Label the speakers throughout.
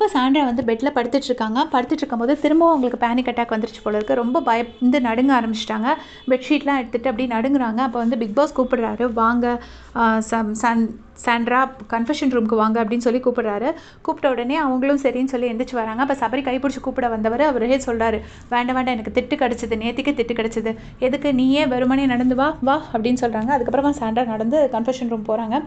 Speaker 1: இப்போ சாண்ட்ரா வந்து பெட்டில் படுத்துட்ருக்காங்க. படுத்துட்ருக்கும்போது திரும்பவும் அவங்களுக்கு பேனிக் அட்டாக் வந்துருச்சு போல இருக்குது. ரொம்ப பயந்து நடுங்க ஆரம்பிச்சிட்டாங்க. பெட்ஷீட்லாம் எடுத்துகிட்டு அப்படியே நடுங்குறாங்க. அப்போ வந்து பிக் பாஸ் கூப்பிடுறாரு, வாங்க சாண்ட்ரா கன்ஃபெஷன் ரூமுக்கு வாங்க அப்படின்னு சொல்லி கூப்பிடுறாரு. கூப்பிட்ட உடனே அவங்களும் சரின்னு சொல்லி எந்திரிச்சு வராங்க. அப்போ சபரி கைப்பிடிச்சி கூப்பிட வந்தவர் அவரே சொல்கிறாரு, வேண்டாம் வேண்டாம், எனக்கு திட்டு கிடச்சிது, நேற்றுக்கே திட்டு கிடச்சிது, எதுக்கு நீயே வெறுமனே நடந்து வா வா அப்படின்னு சொல்கிறாங்க. அதுக்கப்புறமா சாண்ட்ரா நடந்து கன்ஃபெஷன் ரூம் போகிறாங்க.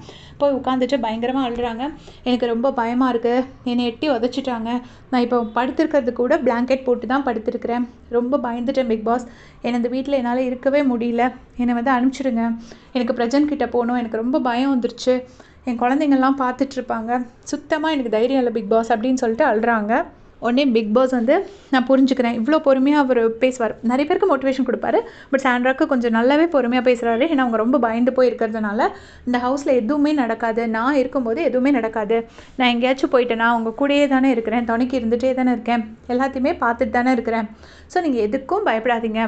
Speaker 1: போய் உட்காந்துட்டு பயங்கரமாக அழுறாங்க. எனக்கு ரொம்ப பயமாக இருக்குது, என்னை எட்டி உதச்சிட்டாங்க, நான் இப்போ படுத்திருக்கிறது கூட பிளாங்கெட் போட்டு தான் படுத்திருக்கிறேன், ரொம்ப பயந்துட்டேன் பிக் பாஸ், என்னை இந்த வீட்டில் என்னால் இருக்கவே முடியல, என்னை வந்து அனுப்பிச்சிடுங்க, எனக்கு பிரஜன் கிட்டே போகணும், எனக்கு ரொம்ப பயம் வந்துருச்சு, என் குழந்தைங்கள்லாம் பார்த்துட்ருப்பாங்க, சுத்தமாக எனக்கு தைரியம் இல்லை பிக் பாஸ் அப்படின்னு சொல்லிட்டு அழுறாங்க. உடனே பிக் பாஸ் வந்து நான் புரிஞ்சுக்கிறேன், இவ்வளோ பொறுமையாக அவர் பேசுவார், நிறைய பேருக்கு மோட்டிவேஷன் கொடுப்பாரு, பட் சாண்ட்ராக்கு கொஞ்சம் நல்லாவே பொறுமையாக பேசுகிறாரு. ஏன்னா அவங்க ரொம்ப பயந்து போய் இருக்கிறதுனால இந்த ஹவுஸில் எதுவுமே நடக்காது, நான் இருக்கும்போது எதுவுமே நடக்காது, நான் எங்கேயாச்சும் போயிட்டேன்னா அவங்க கூடயே தானே இருக்கிறேன், துணைக்கு இருந்துகிட்டே தானே இருக்கேன், எல்லாத்தையுமே பார்த்துட்டு தானே இருக்கிறேன், ஸோ நீங்கள் எதுக்கும் பயப்படாதீங்க,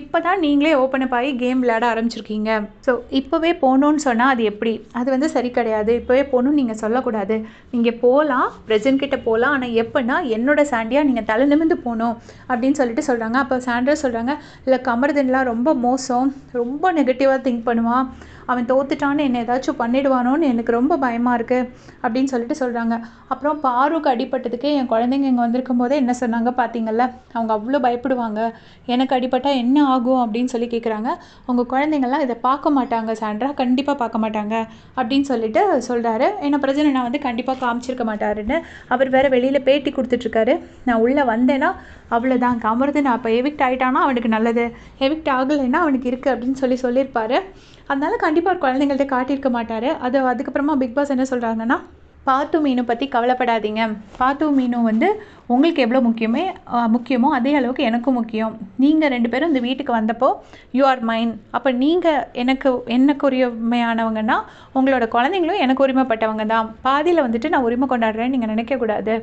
Speaker 1: இப்போ தான் நீங்களே ஓப்பன் அப் ஆகி கேம் விளையாட ஆரம்பிச்சிருக்கீங்க, ஸோ இப்போவே போகணுன்னு சொன்னால் அது எப்படி, அது வந்து சரி கிடையாது, இப்போவே போகணுன்னு நீங்கள் சொல்லக்கூடாது, நீங்கள் போகலாம், பிரஜன்கிட்ட போகலாம், ஆனால் எப்படின்னா என்னோட சாண்டியா நீங்கள் தலை நிமிர்ந்து போகணும் அப்படின்னு சொல்லிட்டு சொல்கிறாங்க. அப்போ சாண்ட்ரா சொல்கிறாங்க, இல்லை கமருதன்லாம் ரொம்ப மோசம், ரொம்ப நெகட்டிவாக திங்க் பண்ணுவான், அவன் தோத்துட்டான்னு என்னை ஏதாச்சும் பண்ணிடுவானோன்னு எனக்கு ரொம்ப பயமாக இருக்குது அப்படின்னு சொல்லிட்டு சொல்கிறாங்க. அப்புறம் பாருக்கு அடிபட்டதுக்கே என் குழந்தைங்க இங்கே வந்திருக்கும் போதே என்ன சொன்னாங்க பார்த்தீங்கள்ல, அவங்க அவ்வளோ பயப்படுவாங்க, எனக்கு அடிபட்டால் என்ன ஆகும் அப்படின்னு சொல்லி கேட்குறாங்க. அவங்க குழந்தைங்கள்லாம் இதை பார்க்க மாட்டாங்க சாண்ட்ரா, கண்டிப்பாக பார்க்க மாட்டாங்க அப்படின்னு சொல்லிட்டு சொல்கிறாரு. ஏன்னா பிரச்சனை நான் வந்து கண்டிப்பாக காமிச்சிருக்க மாட்டாருன்னு அவர் வேறு வெளியில் பேட்டி கொடுத்துட்ருக்காரு. நான் உள்ளே வந்தேன்னா அவ்வளோதான், கமருதன் அப்போ எவிக்ட் ஆகிட்டானா அவனுக்கு நல்லது, எவிக்ட் ஆகலைன்னா அவனுக்கு இருக்குது அப்படின்னு சொல்லியிருப்பார். அதனால கண்டிப்பாக ஒரு குழந்தைங்கள்ட்ட காட்டியிருக்க மாட்டார். அதுக்கப்புறமா பிக் பாஸ் என்ன சொல்கிறாங்கன்னா, பாத்து மீனு பற்றி கவலைப்படாதீங்க, பாத்து மீனு வந்து உங்களுக்கு எவ்வளோ முக்கியமோ அதே அளவுக்கு எனக்கும் முக்கியம், நீங்கள் 2 பேரும் இந்த வீட்டுக்கு வந்தப்போ யூ ஆர் மைன், அப்போ நீங்கள் எனக்கு உரிமையானவங்கன்னா உங்களோட குழந்தைங்களும் எனக்கு உரிமைப்பட்டவங்க தான், பாதியில் வந்துட்டு நான் உரிமை கொண்டாடுறேன்னு நீங்கள் நினைக்கக்கூடாது,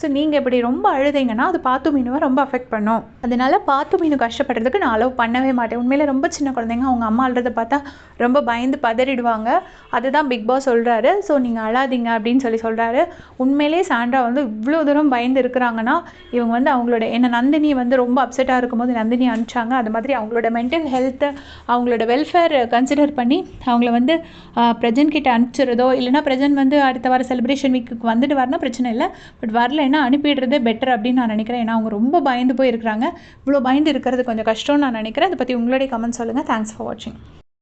Speaker 1: ஸோ நீங்கள் இப்படி ரொம்ப அழுதீங்கன்னா அது பாத்து மீனுவை ரொம்ப அஃபெக்ட் பண்ணும், அதனால் பாத்து மீனு கஷ்டப்படுறதுக்கு நான் அலோவ் பண்ணவே மாட்டேன், உண்மையிலே ரொம்ப சின்ன குழந்தைங்க அவங்க அம்மா அழுறதை பார்த்தா ரொம்ப பயந்து பதறிடுவாங்க, அதுதான் பிக் பாஸ் சொல்கிறாரு, ஸோ நீங்கள் அழாதீங்க அப்படின்னு சொல்கிறாரு. உண்மையிலே சாண்ட்ரா வந்து இவ்வளோ தூரம் பயந்து இருக்கிறாங்கன்னா இவங்க வந்து அவங்களோட நந்தினி வந்து ரொம்ப அப்செட்டாக இருக்கும்போது நந்தினி அனுப்பிச்சாங்க, அது மாதிரி அவங்களோட மென்டல் ஹெல்த்து அவங்களோட வெல்ஃபேர் கன்சிடர் பண்ணி அவங்கள வந்து பிரஜன் கிட்ட அனுப்பிச்சிடுறதோ, இல்லைனா பிரஜன் வந்து அடுத்த வாரம் செலிப்ரேஷன் வீக்குக்கு வந்துட்டு வரனா பிரச்சனை இல்லை, பட் வரலைன்னா அனுப்பிடுறதே பெட்டர் அப்படின்னு நான் நினைக்கிறேன். ஏன்னா அவங்க ரொம்ப பயந்து போய் இருக்கிறாங்க, இவ்வளோ பயந்து இருக்கிறது கொஞ்சம் கஷ்டம்னு நான் நினைக்கிறேன். அதை பற்றி உங்களுடைய கமெண்ட் சொல்லுங்கள். தேங்க்ஸ் ஃபார் வாட்சிங்.